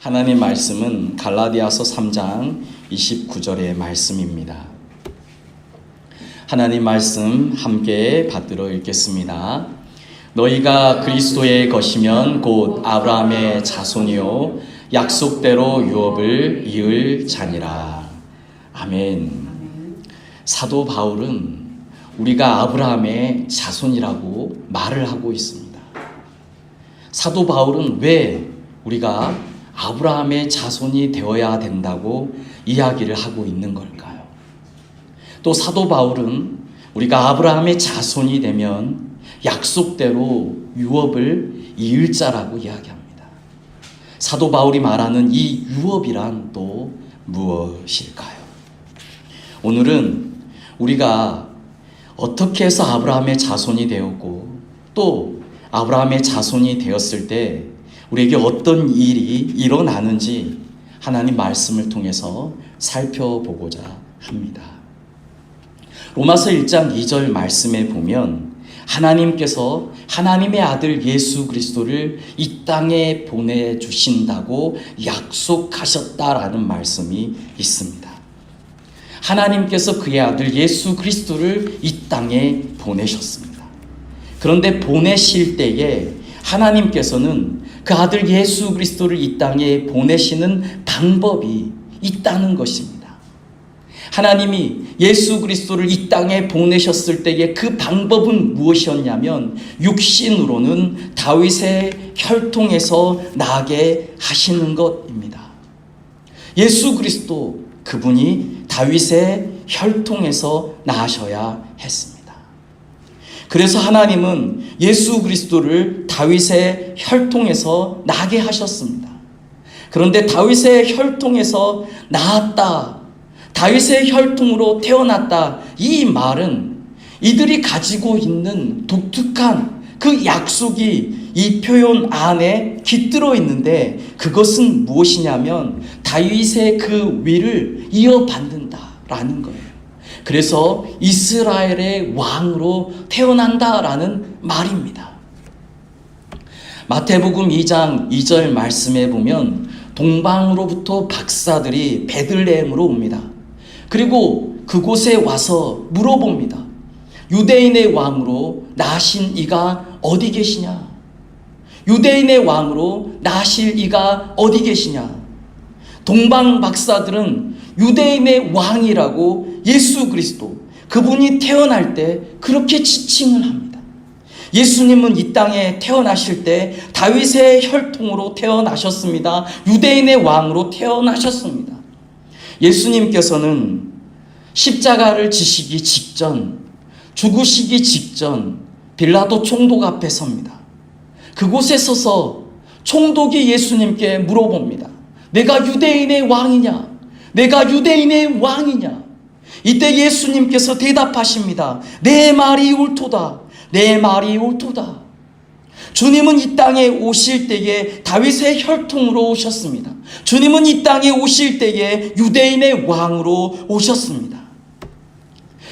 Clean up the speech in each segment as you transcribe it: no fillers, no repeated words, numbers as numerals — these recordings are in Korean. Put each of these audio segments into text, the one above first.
하나님 말씀은 갈라디아서 3장 29절의 말씀입니다. 하나님 말씀 함께 받들어 읽겠습니다. 너희가 그리스도의 것이면 곧 아브라함의 자손이요 약속대로 유업을 이을 자니라. 아멘. 사도 바울은 우리가 아브라함의 자손이라고 말을 하고 있습니다. 사도 바울은 왜 우리가 아브라함의 자손이 되어야 된다고 이야기를 하고 있는 걸까요? 또 사도 바울은 우리가 아브라함의 자손이 되면 약속대로 유업을 이을 자라고 이야기합니다. 사도 바울이 말하는 이 유업이란 또 무엇일까요? 오늘은 우리가 어떻게 해서 아브라함의 자손이 되었고 또 아브라함의 자손이 되었을 때 우리에게 어떤 일이 일어나는지 하나님 말씀을 통해서 살펴보고자 합니다. 로마서 1장 2절 말씀에 보면 하나님께서 하나님의 아들 예수 그리스도를 이 땅에 보내주신다고 약속하셨다라는 말씀이 있습니다. 하나님께서 그의 아들 예수 그리스도를 이 땅에 보내셨습니다. 그런데 보내실 때에 하나님께서는 그 아들 예수 그리스도를 이 땅에 보내시는 방법이 있다는 것입니다. 하나님이 예수 그리스도를 이 땅에 보내셨을 때의 그 방법은 무엇이었냐면 육신으로는 다윗의 혈통에서 나게 하시는 것입니다. 예수 그리스도 그분이 다윗의 혈통에서 나셔야 했습니다. 그래서 하나님은 예수 그리스도를 다윗의 혈통에서 나게 하셨습니다. 그런데 다윗의 혈통에서 나았다, 다윗의 혈통으로 태어났다, 이 말은 이들이 가지고 있는 독특한 그 약속이 이 표현 안에 깃들어 있는데 그것은 무엇이냐면 다윗의 그 위를 이어받는다라는 거예요. 그래서 이스라엘의 왕으로 태어난다라는 말입니다. 마태복음 2장 2절 말씀에 보면 동방으로부터 박사들이 베들레헴으로 옵니다. 그리고 그곳에 와서 물어봅니다. 유대인의 왕으로 나신 이가 어디 계시냐? 유대인의 왕으로 나실 이가 어디 계시냐? 동방 박사들은 유대인의 왕이라고 예수 그리스도 그분이 태어날 때 그렇게 지칭을 합니다. 예수님은 이 땅에 태어나실 때 다윗의 혈통으로 태어나셨습니다. 유대인의 왕으로 태어나셨습니다. 예수님께서는 십자가를 지시기 직전, 죽으시기 직전 빌라도 총독 앞에 섭니다. 그곳에 서서 총독이 예수님께 물어봅니다. 내가 유대인의 왕이냐? 내가 유대인의 왕이냐? 이때 예수님께서 대답하십니다. 내 말이 옳도다. 내 말이 옳도다. 주님은 이 땅에 오실 때에 다윗의 혈통으로 오셨습니다. 주님은 이 땅에 오실 때에 유대인의 왕으로 오셨습니다.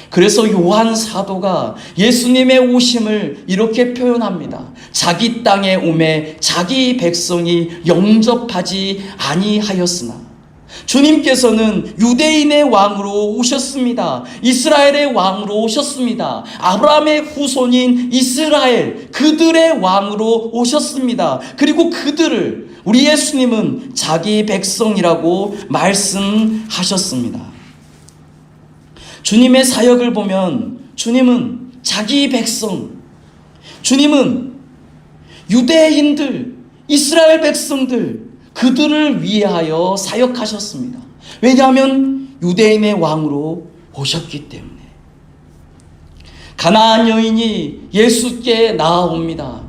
그래서 요한 사도가 예수님의 오심을 이렇게 표현합니다. 자기 땅에 오매 자기 백성이 영접하지 아니하였으나 주님께서는 유대인의 왕으로 오셨습니다. 이스라엘의 왕으로 오셨습니다. 아브라함의 후손인 이스라엘 그들의 왕으로 오셨습니다. 그리고 그들을 우리 예수님은 자기 백성이라고 말씀하셨습니다. 주님의 사역을 보면 주님은 자기 백성, 주님은 유대인들, 이스라엘 백성들 그들을 위하여 사역하셨습니다. 왜냐하면 유대인의 왕으로 오셨기 때문에. 가나안 여인이 예수께 나아옵니다.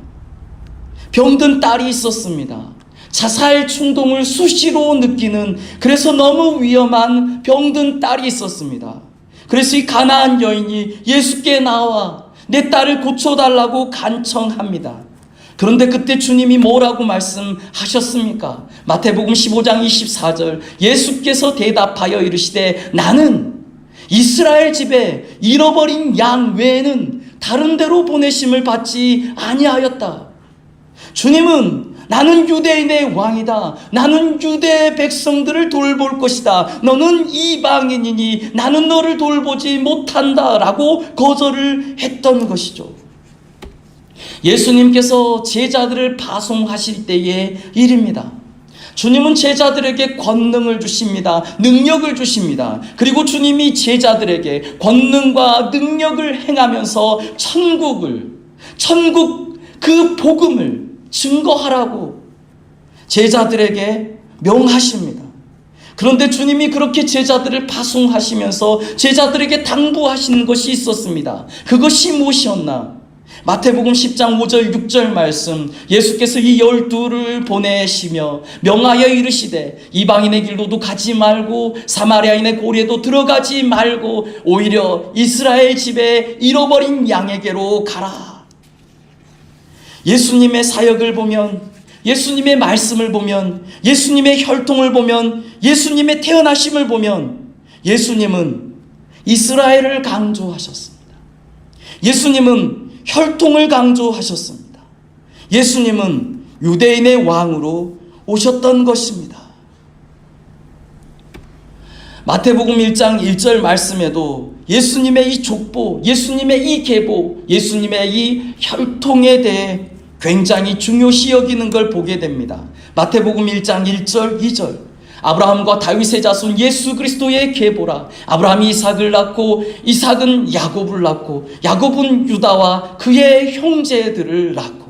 병든 딸이 있었습니다. 자살 충동을 수시로 느끼는, 그래서 너무 위험한 병든 딸이 있었습니다. 그래서 이 가나안 여인이 예수께 나와 내 딸을 고쳐달라고 간청합니다. 그런데 그때 주님이 뭐라고 말씀하셨습니까? 마태복음 15장 24절 예수께서 대답하여 이르시되 나는 이스라엘 집에 잃어버린 양 외에는 다른 데로 보내심을 받지 아니하였다. 주님은 나는 유대인의 왕이다. 나는 유대 백성들을 돌볼 것이다. 너는 이방인이니 나는 너를 돌보지 못한다 라고 거절을 했던 것이죠. 예수님께서 제자들을 파송하실 때의 일입니다. 주님은 제자들에게 권능을 주십니다. 능력을 주십니다. 그리고 주님이 제자들에게 권능과 능력을 행하면서 천국 그 복음을 증거하라고 제자들에게 명하십니다. 그런데 주님이 그렇게 제자들을 파송하시면서 제자들에게 당부하시는 것이 있었습니다. 그것이 무엇이었나? 마태복음 10장 5절 6절 말씀, 예수께서 이 12를 보내시며 명하여 이르시되 이방인의 길로도 가지 말고 사마리아인의 고리에도 들어가지 말고 오히려 이스라엘 집에 잃어버린 양에게로 가라. 예수님의 사역을 보면, 예수님의 말씀을 보면, 예수님의 혈통을 보면, 예수님의 태어나심을 보면 예수님은 이스라엘을 강조하셨습니다. 예수님은 혈통을 강조하셨습니다. 예수님은 유대인의 왕으로 오셨던 것입니다. 마태복음 1장 1절 말씀에도 예수님의 이 족보, 예수님의 이 계보, 예수님의 이 혈통에 대해 굉장히 중요시 여기는 걸 보게 됩니다. 마태복음 1장 1절 2절, 아브라함과 다윗의 자손 예수 그리스도의 계보라. 아브라함이 이삭을 낳고 이삭은 야곱을 낳고 야곱은 유다와 그의 형제들을 낳고,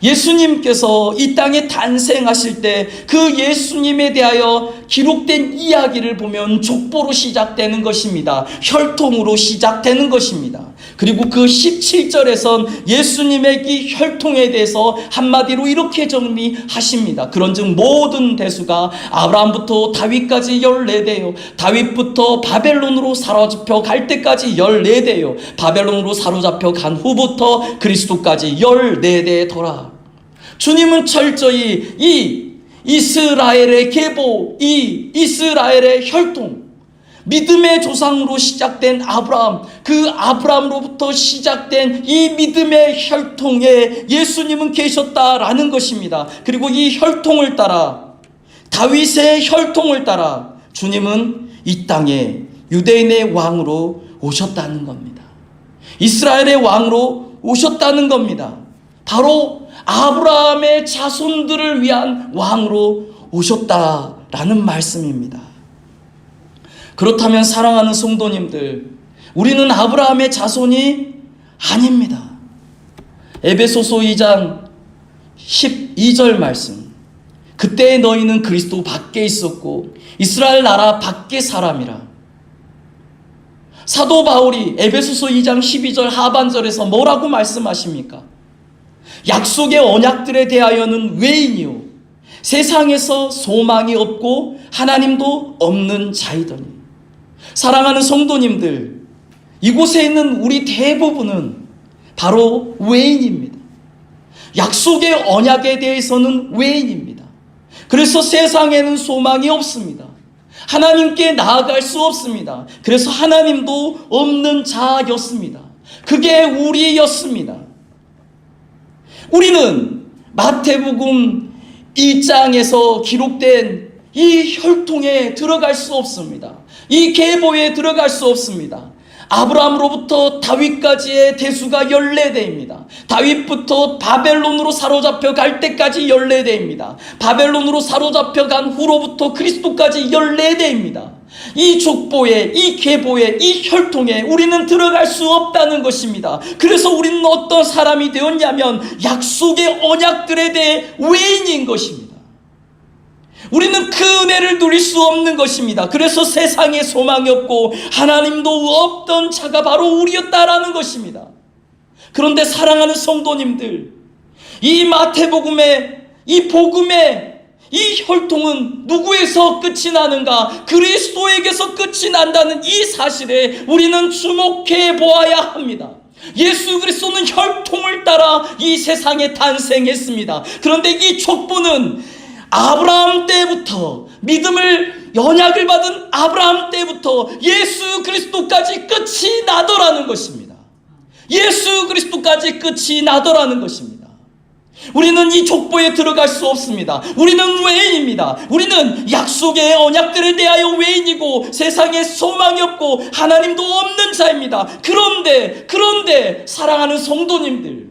예수님께서 이 땅에 탄생하실 때 그 예수님에 대하여 기록된 이야기를 보면 족보로 시작되는 것입니다. 혈통으로 시작되는 것입니다. 그리고 그 17절에선 예수님의 이 혈통에 대해서 한마디로 이렇게 정리하십니다. 그런즉 모든 대수가 아브라함부터 다윗까지 14대요, 다윗부터 바벨론으로 사로잡혀 갈 때까지 14대요, 바벨론으로 사로잡혀 간 후부터 그리스도까지 14대더라. 주님은 철저히 이 이스라엘의 계보, 이 이스라엘의 혈통, 믿음의 조상으로 시작된 아브라함, 그 아브라함으로부터 시작된 이 믿음의 혈통에 예수님은 계셨다라는 것입니다. 그리고 이 혈통을 따라, 다윗의 혈통을 따라 주님은 이 땅에 유대인의 왕으로 오셨다는 겁니다. 이스라엘의 왕으로 오셨다는 겁니다. 바로 아브라함의 자손들을 위한 왕으로 오셨다라는 말씀입니다. 그렇다면 사랑하는 성도님들, 우리는 아브라함의 자손이 아닙니다. 에베소서 2장 12절 말씀, 그때 너희는 그리스도 밖에 있었고 이스라엘 나라 밖의 사람이라. 사도 바울이 에베소서 2장 12절 하반절에서 뭐라고 말씀하십니까? 약속의 언약들에 대하여는 외인이요 세상에서 소망이 없고 하나님도 없는 자이더니. 사랑하는 성도님들, 이곳에 있는 우리 대부분은 바로 외인입니다. 약속의 언약에 대해서는 외인입니다. 그래서 세상에는 소망이 없습니다. 하나님께 나아갈 수 없습니다. 그래서 하나님도 없는 자였습니다. 그게 우리였습니다. 우리는 마태복음 1장에서 기록된 이 혈통에 들어갈 수 없습니다. 이 계보에 들어갈 수 없습니다. 아브라함으로부터 다윗까지의 대수가 14대입니다. 다윗부터 바벨론으로 사로잡혀 갈 때까지 14대입니다. 바벨론으로 사로잡혀 간 후로부터 그리스도까지 14대입니다. 이 족보에, 이 계보에, 이 혈통에 우리는 들어갈 수 없다는 것입니다. 그래서 우리는 어떤 사람이 되었냐면 약속의 언약들에 대해 외인인 것입니다. 우리는 그 은혜를 누릴 수 없는 것입니다. 그래서 세상에 소망이 없고 하나님도 없던 자가 바로 우리였다라는 것입니다. 그런데 사랑하는 성도님들, 이 마태복음의 이 복음의 이 혈통은 누구에서 끝이 나는가? 그리스도에게서 끝이 난다는 이 사실에 우리는 주목해 보아야 합니다. 예수 그리스도는 혈통을 따라 이 세상에 탄생했습니다. 그런데 이 족보는 아브라함 때부터, 믿음을 언약을 받은 아브라함 때부터 예수 그리스도까지 끝이 나더라는 것입니다. 예수 그리스도까지 끝이 나더라는 것입니다. 우리는 이 족보에 들어갈 수 없습니다. 우리는 외인입니다. 우리는 약속의 언약들에 대하여 외인이고 세상에 소망이 없고 하나님도 없는 자입니다. 그런데 사랑하는 성도님들,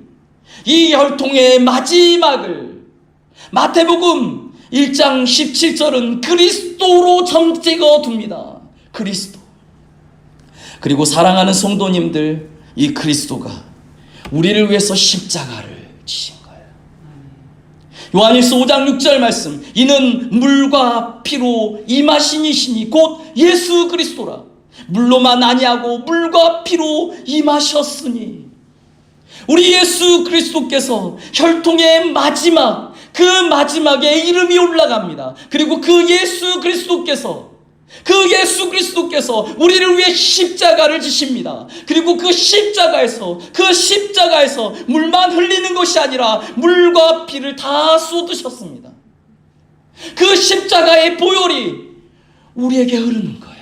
이 혈통의 마지막을 마태복음 1장 17절은 그리스도로 점찍어 둡니다. 그리스도. 그리고 사랑하는 성도님들, 이 그리스도가 우리를 위해서 십자가를 지신 거예요. 요한일서 5장 6절 말씀, 이는 물과 피로 임하신 이시니 곧 예수 그리스도라. 물로만 아니하고 물과 피로 임하셨으니, 우리 예수 그리스도께서 혈통의 마지막, 그 마지막에 이름이 올라갑니다. 그리고 그 예수 그리스도께서 우리를 위해 십자가를 지십니다. 그리고 그 십자가에서 물만 흘리는 것이 아니라 물과 피를 다 쏟으셨습니다. 그 십자가의 보혈이 우리에게 흐르는 거예요.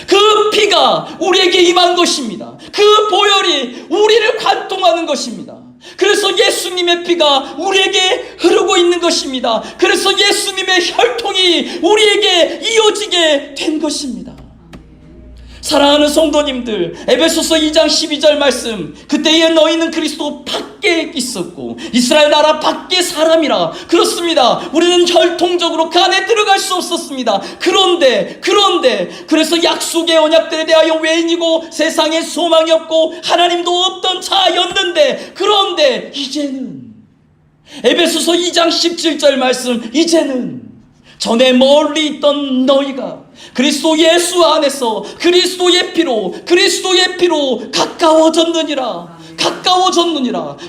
그 피가 우리에게 임한 것입니다. 그 보혈이 우리를 관통하는 것입니다. 그래서 예수님의 피가 우리에게 흐르고 있는 것입니다. 그래서 예수님의 혈통이 우리에게 이어지게 된 것입니다. 사랑하는 성도님들, 에베소서 2장 12절 말씀, 그때에 너희는 그리스도 밖에 있었고 이스라엘 나라 밖에 사람이라. 그렇습니다. 우리는 혈통적으로 그 안에 들어갈 수 없었습니다. 그런데 그래서 약속의 언약들에 대하여 외인이고 세상에 소망이 없고 하나님도 없던 자였는데, 그런데 이제는 에베소서 2장 17절 말씀, 이제는 전에 멀리 있던 너희가 그리스도 예수 안에서 그리스도의 피로 가까워졌느니라.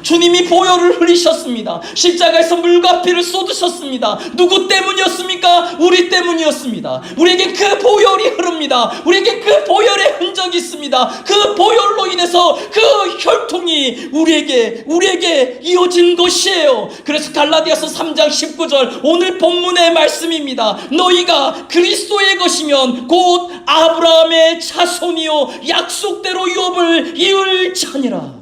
주님이 보혈을 흘리셨습니다. 십자가에서 물과 피를 쏟으셨습니다. 누구 때문이었습니까? 우리 때문이었습니다. 우리에게 그 보혈이 흐릅니다. 우리에게 그 보혈의 흔적이 있습니다. 그 보혈로 인해서 그 혈통이 우리에게 이어진 것이에요. 그래서 갈라디아서 3장 19절, 오늘 본문의 말씀입니다. 너희가 그리스도의 것이면 곧 아브라함의 자손이요 약속대로 욥을 이을 자니라.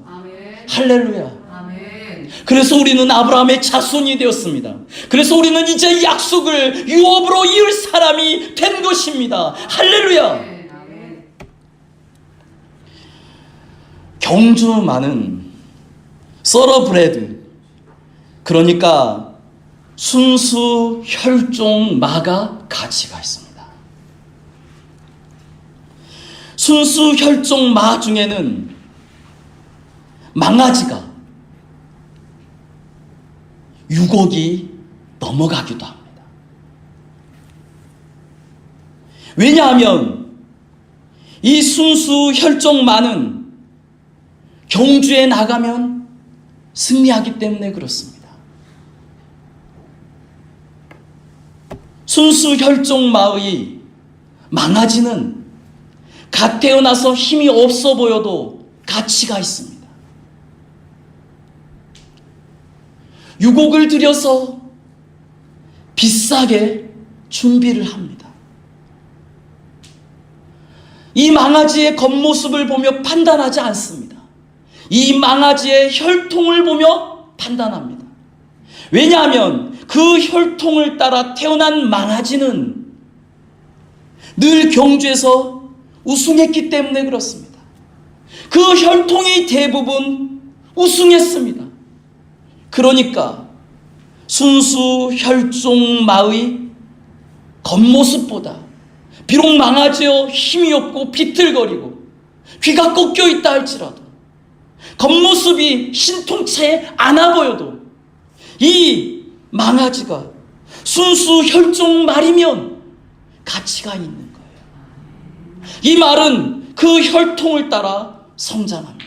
할렐루야. 아멘. 그래서 우리는 아브라함의 자손이 되었습니다. 그래서 우리는 이제 약속을 유업으로 이을 사람이 된 것입니다. 할렐루야. 아멘. 경주 많은 서러브레드, 그러니까 순수 혈종 마가 가치가 있습니다. 순수 혈종 마 중에는 망아지가 6억이 넘어가기도 합니다. 왜냐하면 이 순수 혈종마는 경주에 나가면 승리하기 때문에 그렇습니다. 순수 혈종마의 망아지는 갓 태어나서 힘이 없어 보여도 가치가 있습니다. 6억을 들여서 비싸게 준비를 합니다. 이 망아지의 겉모습을 보며 판단하지 않습니다. 이 망아지의 혈통을 보며 판단합니다. 왜냐하면 그 혈통을 따라 태어난 망아지는 늘 경주에서 우승했기 때문에 그렇습니다. 그 혈통이 대부분 우승했습니다. 그러니까 순수 혈종마의 겉모습보다 비록 망아지어 힘이 없고 비틀거리고 귀가 꺾여 있다 할지라도 겉모습이 신통치 않아 보여도 이 망아지가 순수 혈종말이면 가치가 있는 거예요. 이 말은 그 혈통을 따라 성장합니다.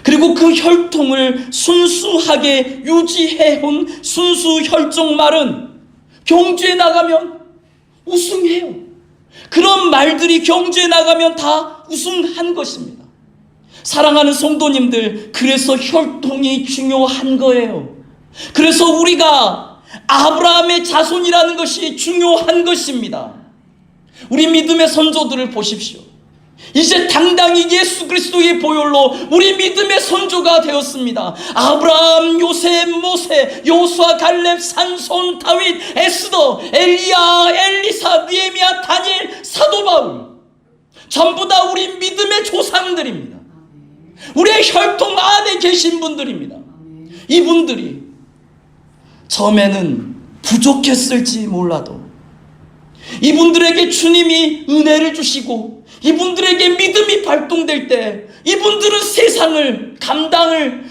그리고 그 혈통을 순수하게 유지해온 순수 혈종말은 경주에 나가면 우승해요. 그런 말들이 경주에 나가면 다 우승한 것입니다. 사랑하는 성도님들, 그래서 혈통이 중요한 거예요. 그래서 우리가 아브라함의 자손이라는 것이 중요한 것입니다. 우리 믿음의 선조들을 보십시오. 이제 당당히 예수 그리스도의 보혈로 우리 믿음의 선조가 되었습니다. 아브라함, 요셉, 모세, 요수아, 갈렙, 삼손, 다윗, 에스더, 엘리야, 엘리사, 느헤미야, 다니엘, 사도 바울, 전부 다 우리 믿음의 조상들입니다. 우리의 혈통 안에 계신 분들입니다. 이분들이 처음에는 부족했을지 몰라도 이분들에게 주님이 은혜를 주시고 이분들에게 믿음이 발동될 때 이분들은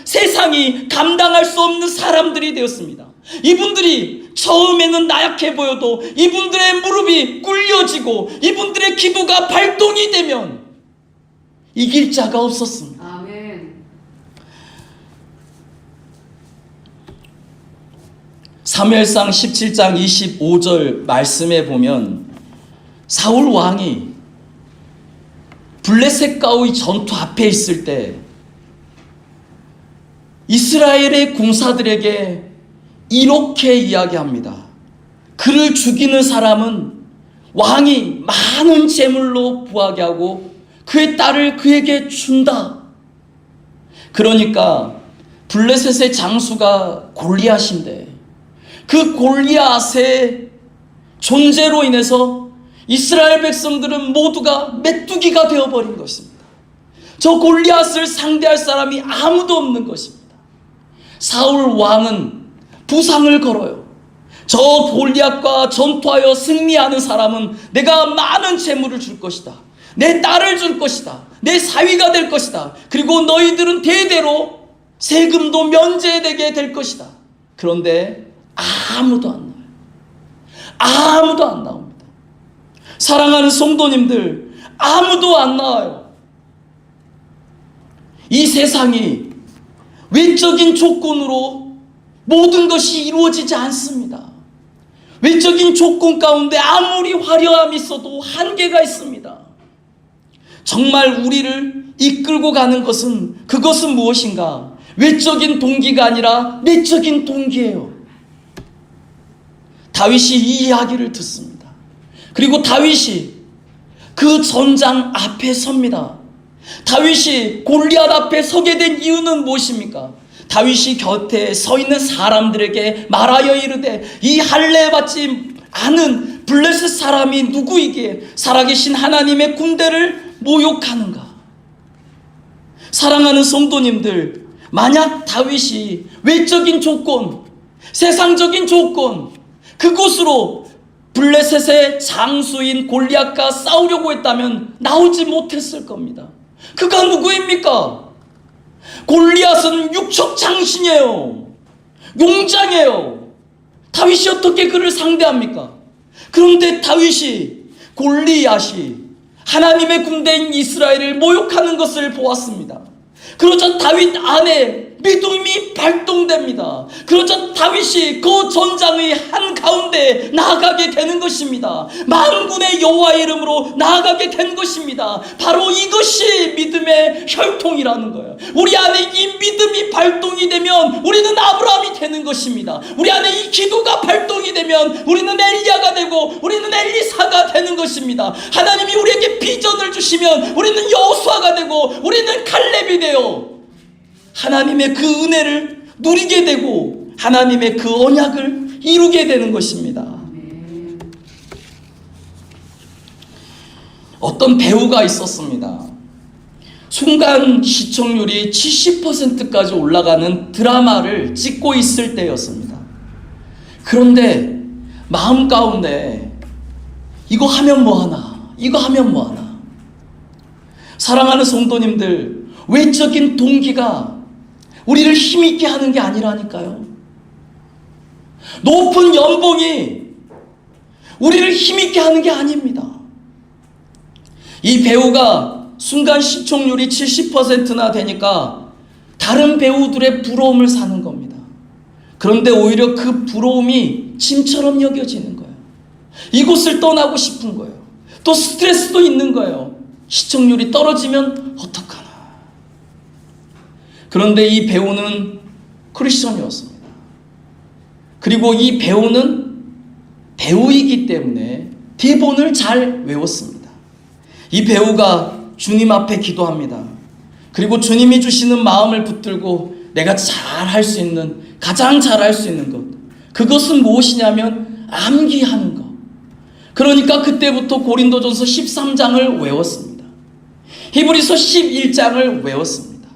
세상이 감당할 수 없는 사람들이 되었습니다. 이분들이 처음에는 나약해 보여도 이분들의 무릎이 꿇려지고 이분들의 기도가 발동이 되면 이길 자가 없었습니다. 아멘. 사무엘상 17장 25절 말씀에 보면 사울 왕이 블레셋과의 전투 앞에 있을 때 이스라엘의 군사들에게 이렇게 이야기합니다. 그를 죽이는 사람은 왕이 많은 재물로 부하게 하고 그의 딸을 그에게 준다. 그러니까 블레셋의 장수가 골리앗인데 그 골리앗의 존재로 인해서 이스라엘 백성들은 모두가 메뚜기가 되어버린 것입니다. 저 골리앗을 상대할 사람이 아무도 없는 것입니다. 사울 왕은 부상을 걸어요. 저 골리앗과 전투하여 승리하는 사람은 내가 많은 재물을 줄 것이다. 내 딸을 줄 것이다. 내 사위가 될 것이다. 그리고 너희들은 대대로 세금도 면제되게 될 것이다. 그런데 아무도 안 나와요. 아무도 안 나옵니다. 사랑하는 성도님들, 아무도 안 나와요. 이 세상이 외적인 조건으로 모든 것이 이루어지지 않습니다. 외적인 조건 가운데 아무리 화려함이 있어도 한계가 있습니다. 정말 우리를 이끌고 가는 그것은 무엇인가? 외적인 동기가 아니라 내적인 동기예요. 다윗이 이 이야기를 듣습니다. 그리고 다윗이 그 전장 앞에 섭니다. 다윗이 골리앗 앞에 서게 된 이유는 무엇입니까? 다윗이 곁에 서 있는 사람들에게 말하여 이르되 이 할례 받지 않은 블레셋 사람이 누구이기에 살아계신 하나님의 군대를 모욕하는가? 사랑하는 성도님들, 만약 다윗이 외적인 조건, 세상적인 조건, 그곳으로 블레셋의 장수인 골리앗과 싸우려고 했다면 나오지 못했을 겁니다. 그가 누구입니까? 골리앗은 육척 장신이에요. 용장이에요. 다윗이 어떻게 그를 상대합니까? 그런데 골리앗이 하나님의 군대인 이스라엘을 모욕하는 것을 보았습니다. 그러자 다윗 안에 믿음이 발동됩니다. 그러자 다윗이 그 전장의 한가운데 나아가게 되는 것입니다. 만군의 여호와의 이름으로 나아가게 된 것입니다. 바로 이것이 믿음의 혈통이라는 거예요. 우리 안에 이 믿음이 발동이 되면 우리는 아브라함이 되는 것입니다. 우리 안에 이 기도가 발동이 되면 우리는 엘리야가 되고 우리는 엘리사가 되는 것입니다. 하나님이 우리에게 비전을 주시면 우리는 여호수아가 되고 우리는 갈렙이 되어 하나님의 그 은혜를 누리게 되고 하나님의 그 언약을 이루게 되는 것입니다. 어떤 배우가 있었습니다. 순간 시청률이 70%까지 올라가는 드라마를 찍고 있을 때였습니다. 그런데 마음 가운데 이거 하면 뭐하나, 이거 하면 뭐하나. 사랑하는 성도님들, 외적인 동기가 우리를 힘있게 하는 게 아니라니까요. 높은 연봉이 우리를 힘있게 하는 게 아닙니다. 이 배우가 순간 시청률이 70%나 되니까 다른 배우들의 부러움을 사는 겁니다. 그런데 오히려 그 부러움이 짐처럼 여겨지는 거예요. 이곳을 떠나고 싶은 거예요. 또 스트레스도 있는 거예요. 시청률이 떨어지면 어떡하나. 그런데 이 배우는 크리스천이었습니다. 그리고 이 배우는 배우이기 때문에 대본을 잘 외웠습니다. 이 배우가 주님 앞에 기도합니다. 그리고 주님이 주시는 마음을 붙들고 내가 잘 할 수 있는, 가장 잘 할 수 있는 것, 그것은 무엇이냐면 암기하는 것. 그러니까 그때부터 고린도전서 13장을 외웠습니다. 히브리서 11장을 외웠습니다.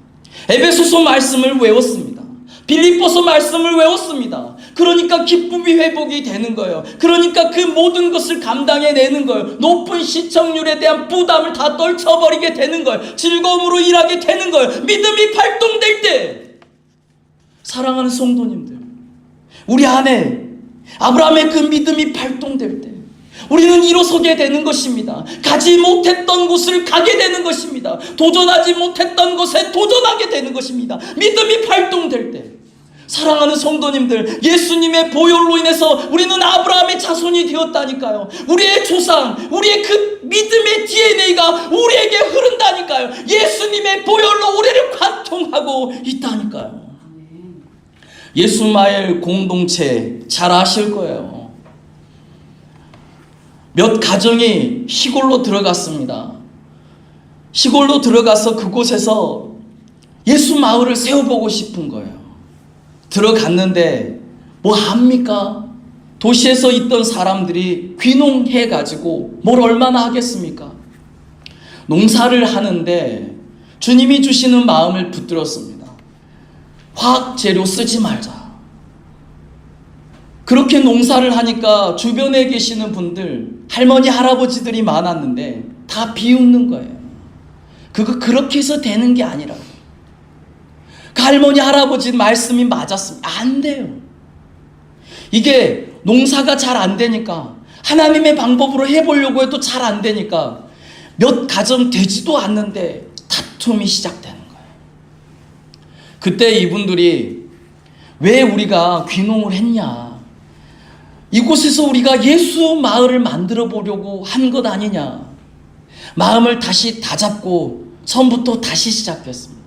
에베소서 말씀을 외웠습니다. 빌립보서 말씀을 외웠습니다. 그러니까 기쁨이 회복이 되는 거예요. 그러니까 그 모든 것을 감당해내는 거예요. 높은 시청률에 대한 부담을 다 떨쳐버리게 되는 거예요. 즐거움으로 일하게 되는 거예요. 믿음이 발동될 때, 사랑하는 성도님들, 우리 안에 아브라함의 그 믿음이 발동될 때 우리는 일어서게 되는 것입니다. 가지 못했던 곳을 가게 되는 것입니다. 도전하지 못했던 것에 도전하게 되는 것입니다. 믿음이 발동될 때, 사랑하는 성도님들, 예수님의 보혈로 인해서 우리는 아브라함의 자손이 되었다니까요. 우리의 조상, 우리의 그 믿음의 DNA가 우리에게 흐른다니까요. 예수님의 보혈로 우리를 관통하고 있다니까요. 예수마을 공동체 잘 아실 거예요. 몇 가정이 시골로 들어갔습니다. 시골로 들어가서 그곳에서 예수 마을을 세워보고 싶은 거예요. 들어갔는데 뭐 합니까? 도시에서 있던 사람들이 귀농해가지고 뭘 얼마나 하겠습니까? 농사를 하는데 주님이 주시는 마음을 붙들었습니다. 화학 재료 쓰지 말자. 그렇게 농사를 하니까 주변에 계시는 분들, 할머니 할아버지들이 많았는데 다 비웃는 거예요. 그거 그렇게 해서 되는 게 아니라고. 그 할머니 할아버지 말씀이 맞았습니다. 안 돼요. 이게 농사가 잘 안 되니까, 하나님의 방법으로 해보려고 해도 잘 안 되니까 몇 가정 되지도 않는데 다툼이 시작되는 거예요. 그때 이분들이 왜 우리가 귀농을 했냐, 이곳에서 우리가 예수 마을을 만들어 보려고 한 것 아니냐, 마음을 다시 다잡고 처음부터 다시 시작했습니다.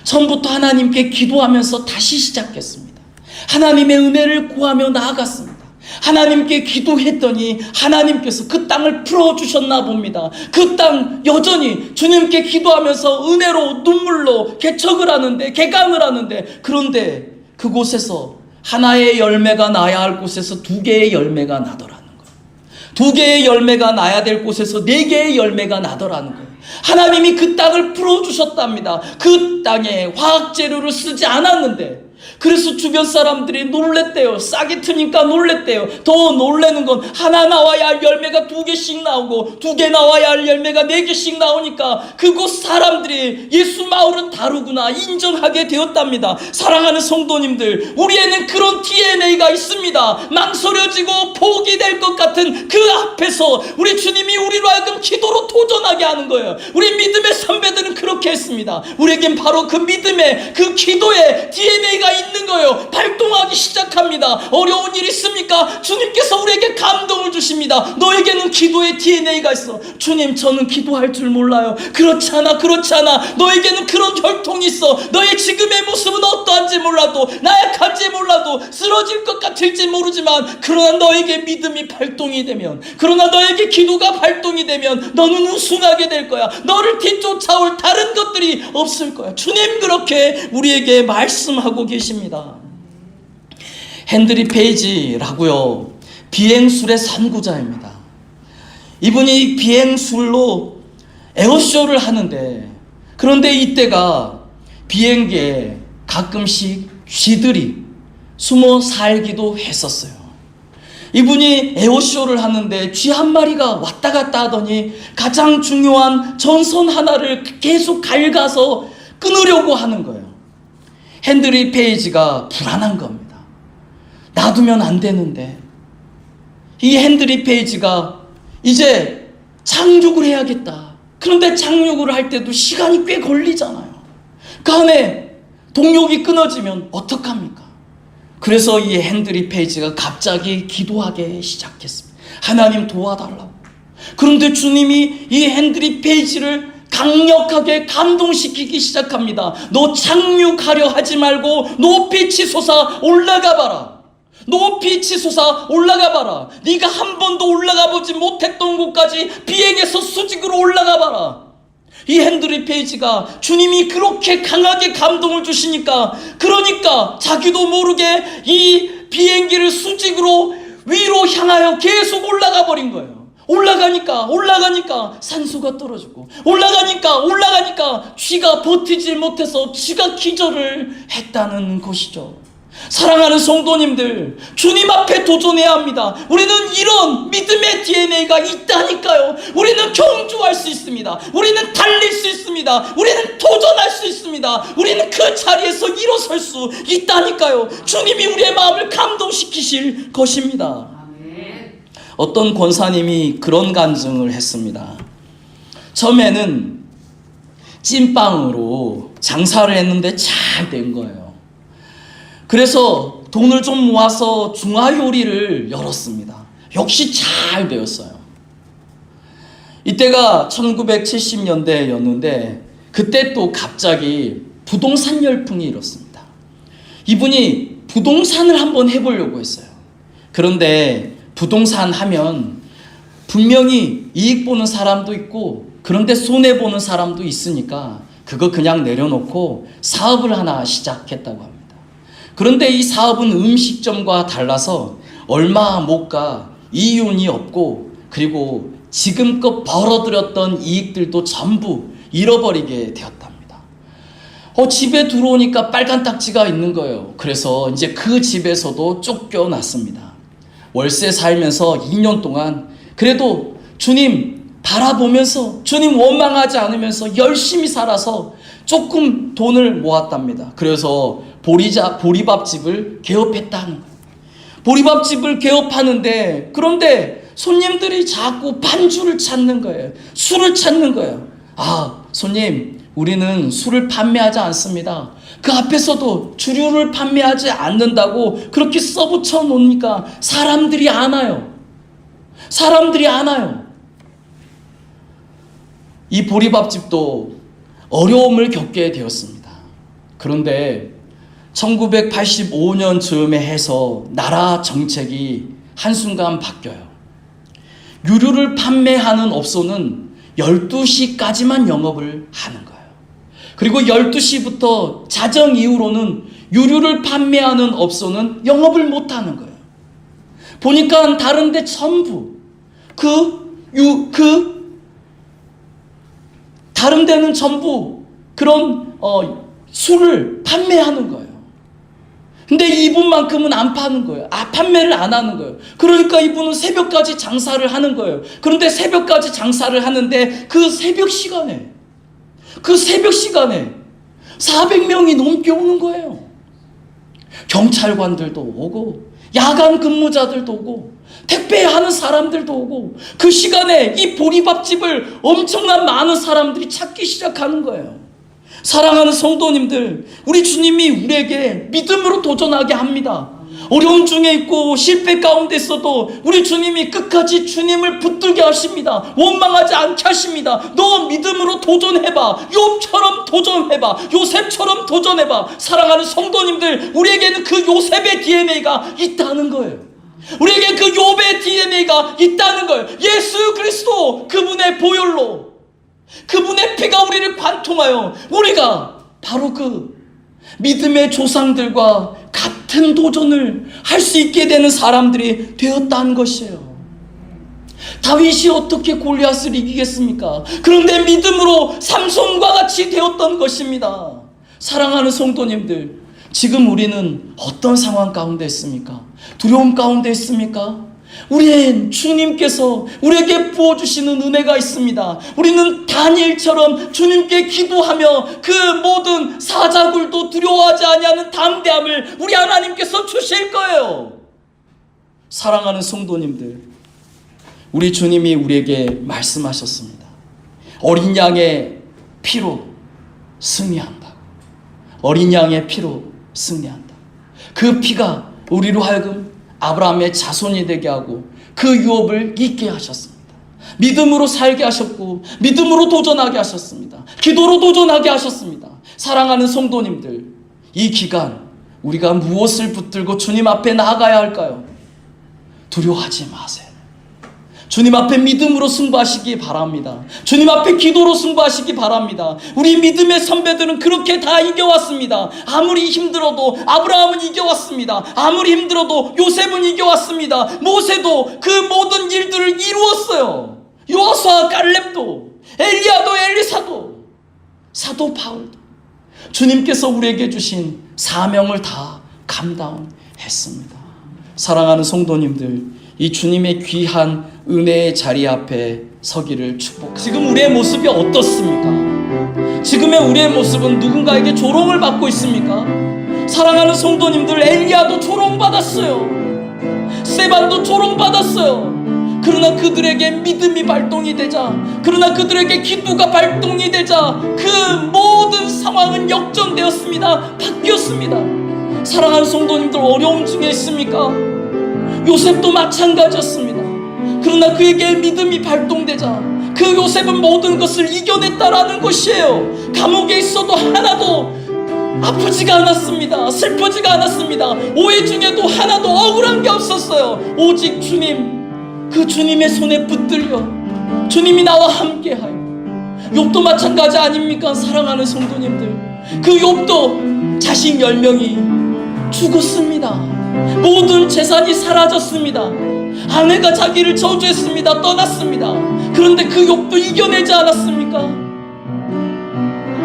처음부터 하나님께 기도하면서 다시 시작했습니다. 하나님의 은혜를 구하며 나아갔습니다. 하나님께 기도했더니 하나님께서 그 땅을 풀어주셨나 봅니다. 그 땅 여전히 주님께 기도하면서 은혜로 눈물로 개척을 하는데, 개강을 하는데, 그런데 그곳에서 하나의 열매가 나야 할 곳에서 2개의 열매가 나더라는 거예요. 2개의 열매가 나야 될 곳에서 4개의 열매가 나더라는 거예요. 하나님이 그 땅을 풀어주셨답니다. 그 땅에 화학재료를 쓰지 않았는데, 그래서 주변 사람들이 놀랬대요. 싹이 트니까 놀랬대요. 더 놀래는 건 하나 나와야 할 열매가 2개씩 나오고 2개 나와야 할 열매가 4개씩 나오니까 그곳 사람들이 예수 마을은 다르구나 인정하게 되었답니다. 사랑하는 성도님들, 우리에는 그런 DNA가 있습니다. 망설여지고 포기될 것 같은 그 앞에서 우리 주님이 우리로 하여금 기도로 도전하게 하는 거예요. 우리 믿음의 선배들은 그렇게 했습니다. 우리에겐 바로 그 믿음의, 그 기도의 DNA가 있는 거예요. 발동하기 시작합니다. 어려운 일 있습니까? 주님께서 우리에게 감동을 주십니다. 너에게는 기도의 DNA가 있어. 주님, 저는 기도할 줄 몰라요. 그렇지 않아. 너에게는 그런 혈통이 있어. 너의 지금의 모습은 어떠한지 몰라도, 나약한지 몰라도, 쓰러질 것 같을지 모르지만, 그러나 너에게 믿음이 발동이 되면, 그러나 너에게 기도가 발동이 되면 너는 우승하게 될 거야. 너를 뒤쫓아올 다른 것들이 없을 거야. 주님 그렇게 우리에게 말씀하고 계십니다. 헨드리 페이지라고요, 비행술의 선구자입니다. 이분이 비행술로 에어쇼를 하는데, 그런데 이때가 비행기에 가끔씩 쥐들이 숨어 살기도 했었어요. 이분이 에어쇼를 하는데 쥐 한 마리가 왔다 갔다 하더니 가장 중요한 전선 하나를 계속 갉아서 끊으려고 하는 거예요. 헨드리 페이지가 불안한 겁니다. 놔두면 안 되는데, 이 헨드리 페이지가 이제 착륙을 해야겠다. 그런데 착륙을 할 때도 시간이 꽤 걸리잖아요. 그 안에 동력이 끊어지면 어떡합니까? 그래서 이 헨드리 페이지가 갑자기 기도하기 시작했습니다. 하나님 도와달라고. 그런데 주님이 이 헨드리 페이지를 강력하게 감동시키기 시작합니다. 너 착륙하려 하지 말고 높이 치솟아 올라가 봐라. 높이 치솟아 올라가 봐라. 네가 한 번도 올라가 보지 못했던 곳까지 비행해서 수직으로 올라가 봐라. 이 핸드리 페이지가 주님이 그렇게 강하게 감동을 주시니까, 그러니까 자기도 모르게 이 비행기를 수직으로 위로 향하여 계속 올라가 버린 거예요. 올라가니까 산소가 떨어지고, 올라가니까 쥐가 버티질 못해서 쥐가 기절을 했다는 것이죠. 사랑하는 성도님들, 주님 앞에 도전해야 합니다. 우리는 이런 믿음의 DNA가 있다니까요. 우리는 경주할 수 있습니다. 우리는 달릴 수 있습니다. 우리는 도전할 수 있습니다. 우리는 그 자리에서 일어설 수 있다니까요. 주님이 우리의 마음을 감동시키실 것입니다. 어떤 권사님이 그런 간증을 했습니다. 처음에는 찐빵으로 장사를 했는데 잘 된 거예요. 그래서 돈을 좀 모아서 중화요리를 열었습니다. 역시 잘 되었어요. 이때가 1970년대였는데 그때 또 갑자기 부동산 열풍이 일었습니다. 이분이 부동산을 한번 해보려고 했어요. 그런데 부동산 하면 분명히 이익 보는 사람도 있고 그런데 손해 보는 사람도 있으니까 그거 그냥 내려놓고 사업을 하나 시작했다고 합니다. 그런데 이 사업은 음식점과 달라서 얼마 못 가 이윤이 없고, 그리고 지금껏 벌어들였던 이익들도 전부 잃어버리게 되었답니다. 집에 들어오니까 빨간 딱지가 있는 거예요. 그래서 이제 그 집에서도 쫓겨났습니다. 월세 살면서 2년 동안 그래도 주님 바라보면서, 주님 원망하지 않으면서 열심히 살아서 조금 돈을 모았답니다. 그래서 보리밥집을 개업했다는 거예요. 보리밥집을 개업하는데, 그런데 손님들이 자꾸 반주를 찾는 거예요. 술을 찾는 거예요. 손님, 우리는 술을 판매하지 않습니다. 그 앞에서도 주류를 판매하지 않는다고 그렇게 써붙여 놓으니까 사람들이 안 와요. 이 보리밥집도 어려움을 겪게 되었습니다. 그런데 1985년 즈음에 해서 나라 정책이 한순간 바뀌어요. 유류를 판매하는 업소는 12시까지만 영업을 하는 거예요. 그리고 12시부터 자정 이후로는 유류를 판매하는 업소는 영업을 못하는 거예요. 보니까 다른데 전부 다른 데는 전부 그런 술을 판매하는 거예요. 근데 이분만큼은 안 파는 거예요. 판매를 안 하는 거예요. 그러니까 이분은 새벽까지 장사를 하는 거예요. 그런데 새벽까지 장사를 하는데 그 새벽 시간에 400명이 넘게 오는 거예요. 경찰관들도 오고, 야간 근무자들도 오고, 택배하는 사람들도 오고, 그 시간에 이 보리밥집을 엄청난 많은 사람들이 찾기 시작하는 거예요. 사랑하는 성도님들, 우리 주님이 우리에게 믿음으로 도전하게 합니다. 어려운 중에 있고 실패 가운데 있어도 우리 주님이 끝까지 주님을 붙들게 하십니다. 원망하지 않게 하십니다. 너 믿음으로 도전해봐. 욥처럼 도전해봐. 요셉처럼 도전해봐. 사랑하는 성도님들, 우리에게는 그 요셉의 DNA가 있다는 거예요. 우리에게 그 욥의 DNA가 있다는 거예요. 예수 그리스도, 그분의 보혈로, 그분의 피가 우리를 관통하여 우리가 바로 그 믿음의 조상들과 같은 도전을 할 수 있게 되는 사람들이 되었다는 것이에요. 다윗이 어떻게 골리앗을 이기겠습니까? 그런데 믿음으로 삼손과 같이 되었던 것입니다. 사랑하는 성도님들, 지금 우리는 어떤 상황 가운데 있습니까? 두려움 가운데 있습니까? 우리의 주님께서 우리에게 부어주시는 은혜가 있습니다. 우리는 다니엘처럼 주님께 기도하며 그 모든 사자굴도 두려워하지 아니하는 담대함을 우리 하나님께서 주실 거예요. 사랑하는 성도님들, 우리 주님이 우리에게 말씀하셨습니다. 어린 양의 피로 승리한다. 어린 양의 피로 승리한다. 그 피가 우리로 하여금 아브라함의 자손이 되게 하고 그 유업을 잊게 하셨습니다. 믿음으로 살게 하셨고 믿음으로 도전하게 하셨습니다. 기도로 도전하게 하셨습니다. 사랑하는 성도님들, 이 기간 우리가 무엇을 붙들고 주님 앞에 나아가야 할까요? 두려워하지 마세요. 주님 앞에 믿음으로 승부하시기 바랍니다. 주님 앞에 기도로 승부하시기 바랍니다. 우리 믿음의 선배들은 그렇게 다 이겨왔습니다. 아무리 힘들어도 아브라함은 이겨왔습니다. 아무리 힘들어도 요셉은 이겨왔습니다. 모세도 그 모든 일들을 이루었어요. 요호수아, 갈렙도, 엘리야도, 엘리사도, 사도 바울도 주님께서 우리에게 주신 사명을 다 감당했습니다. 사랑하는 성도님들, 이 주님의 귀한 은혜의 자리 앞에 서기를 축복합니다. 지금 우리의 모습이 어떻습니까? 지금의 우리의 모습은 누군가에게 조롱을 받고 있습니까? 사랑하는 성도님들, 엘리야도 조롱받았어요. 스데반도 조롱받았어요. 그러나 그들에게 믿음이 발동이 되자, 그러나 그들에게 기도가 발동이 되자 그 모든 상황은 역전되었습니다. 바뀌었습니다. 사랑하는 성도님들, 어려움 중에 있습니까? 요셉도 마찬가지였습니다. 그러나 그에게 믿음이 발동되자 그 요셉은 모든 것을 이겨냈다라는 것이에요. 감옥에 있어도 하나도 아프지가 않았습니다. 슬프지가 않았습니다. 오해 중에도 하나도 억울한 게 없었어요. 오직 주님, 그 주님의 손에 붙들려 주님이 나와 함께하여. 욥도 마찬가지 아닙니까? 사랑하는 성도님들, 그 욥도 자식 10명이 죽었습니다. 모든 재산이 사라졌습니다. 아내가 자기를 저주했습니다. 떠났습니다. 그런데 그 욥도 이겨내지 않았습니까?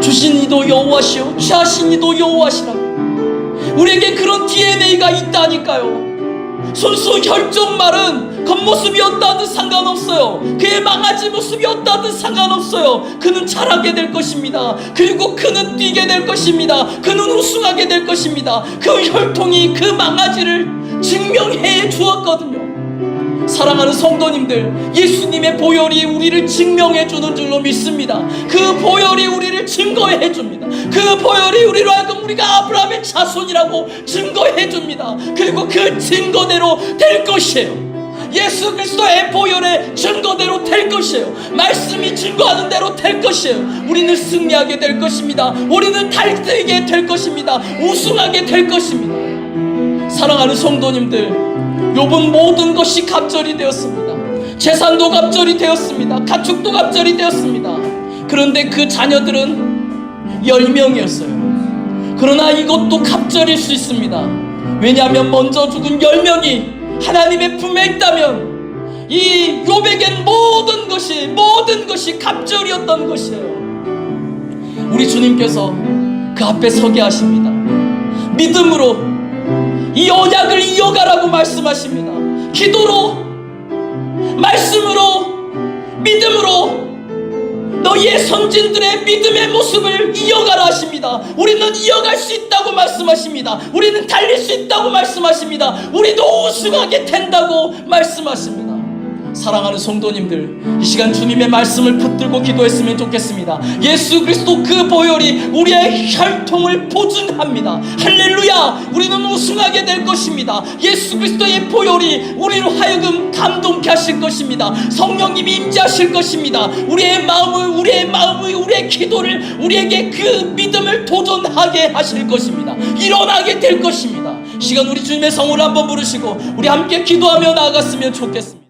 주신 이도 여호와시오, 취하신 이도 여호와시라. 우리에게 그런 DNA가 있다니까요. 손수 혈종말은 겉모습이었다든 상관없어요. 그의 망아지 모습이었다든 상관없어요. 그는 자라게 될 것입니다. 그리고 그는 뛰게 될 것입니다. 그는 우승하게 될 것입니다. 그 혈통이 그 망아지를 증명해 주었거든요. 사랑하는 성도님들, 예수님의 보혈이 우리를 증명해 주는 줄로 믿습니다. 그 보혈이 우리를 증거해 줍니다. 그 보혈이 우리로 하여금 우리가 아브라함의 자손이라고 증거해 줍니다. 그리고 그 증거대로 될 것이에요. 예수 그리스도의 보혈의 증거대로 될 것이에요. 말씀이 증거하는 대로 될 것이에요. 우리는 승리하게 될 것입니다. 우리는 달리게 될 것입니다. 우승하게 될 것입니다. 사랑하는 성도님들, 욥은 모든 것이 갑절이 되었습니다. 재산도 갑절이 되었습니다. 가축도 갑절이 되었습니다. 그런데 그 자녀들은 10명이었어요. 그러나 이것도 갑절일 수 있습니다. 왜냐하면 먼저 죽은 10명이 하나님의 품에 있다면 이 욥에겐 모든 것이 갑절이었던 것이에요. 우리 주님께서 그 앞에 서게 하십니다. 믿음으로 이 언약을 이어가라고 말씀하십니다. 기도로, 말씀으로, 믿음으로 너희의 선진들의 믿음의 모습을 이어가라 하십니다. 우리는 이어갈 수 있다고 말씀하십니다. 우리는 달릴 수 있다고 말씀하십니다. 우리도 우승하게 된다고 말씀하십니다. 사랑하는 성도님들, 이 시간 주님의 말씀을 붙들고 기도했으면 좋겠습니다. 예수 그리스도 그 보혈이 우리의 혈통을 보증합니다. 할렐루야! 우리는 우승하게 될 것입니다. 예수 그리스도의 보혈이 우리로 하여금 감동케 하실 것입니다. 성령님이 임재하실 것입니다. 우리의 기도를, 우리에게 그 믿음을 도전하게 하실 것입니다. 일어나게 될 것입니다. 이 시간 우리 주님의 성을 한번 부르시고 우리 함께 기도하며 나아갔으면 좋겠습니다.